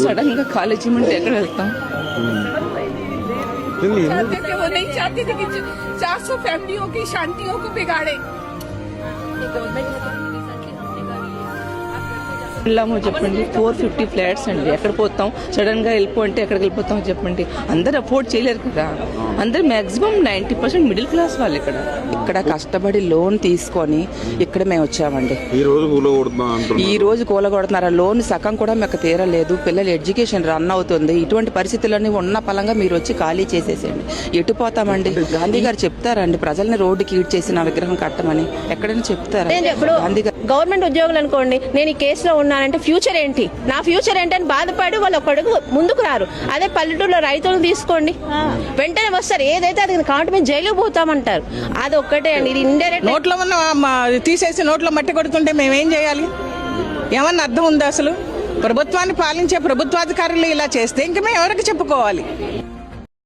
Sudden గా college నుండి ఎక్కడ వెళ్తాం? वो नहीं चाहती थी कि 400 फैमिलियों की शांतियों को बिगाड़े। వెళ్ళాము చెప్పండి, 450 ఫ్లాట్స్ అండి. ఎక్కడ పోతాం? సడన్ గా వెళ్ళిపోతే ఎక్కడికి వెళ్ళిపోతాం చెప్పండి? అందరు అఫోర్డ్ చేయలేరు కదా. అందరు మాక్సిమం 90% మిడిల్ క్లాస్ వాళ్ళు. ఇక్కడ కష్టపడి లోన్ తీసుకొని ఇక్కడ మేము వచ్చామండి. ఈ రోజు కూలగొడుతున్నారు. లోన్ సగం కూడా మాకు తీరలేదు. పిల్లల ఎడ్యుకేషన్ రన్ అవుతుంది. ఇటువంటి పరిస్థితులన్నీ ఉన్న పలంగా మీరు వచ్చి ఖాళీ చేసేసేయండి. ఎటు పోతామండి? గాంధీ గారు చెప్తారండి ప్రజల్ని రోడ్డుకి ఈడ్ చేసి నా విగ్రహం కట్టమని ఎక్కడైనా చెప్తారా? గాంధీ గారు గవర్నమెంట్ ఉద్యోగులు అనుకోండి, నేను ఈ కేసులో ఉన్నానంటే ఫ్యూచర్ ఏంటి, నా ఫ్యూచర్ ఏంటి అని బాధపడి వాళ్ళు ఒకడుగు ముందుకు రారు. అదే పల్లెటూరులో రైతులను తీసుకోండి, వెంటనే వస్తారు. ఏదైతే అది కాబట్టి మేము జైలుకు పోతామంటారు. అది ఒక్కటే అండి. ఇది ఇండైరెక్ట్. నోట్లో ఉన్న తీసేసి నోట్లో మట్టి కొడుతుంటే మేమేం చేయాలి? ఏమన్నా అర్థం ఉందా అసలు? ప్రభుత్వాన్ని పాలించే ప్రభుత్వాధికారులు ఇలా చేస్తే ఇంక మేము ఎవరికి చెప్పుకోవాలి?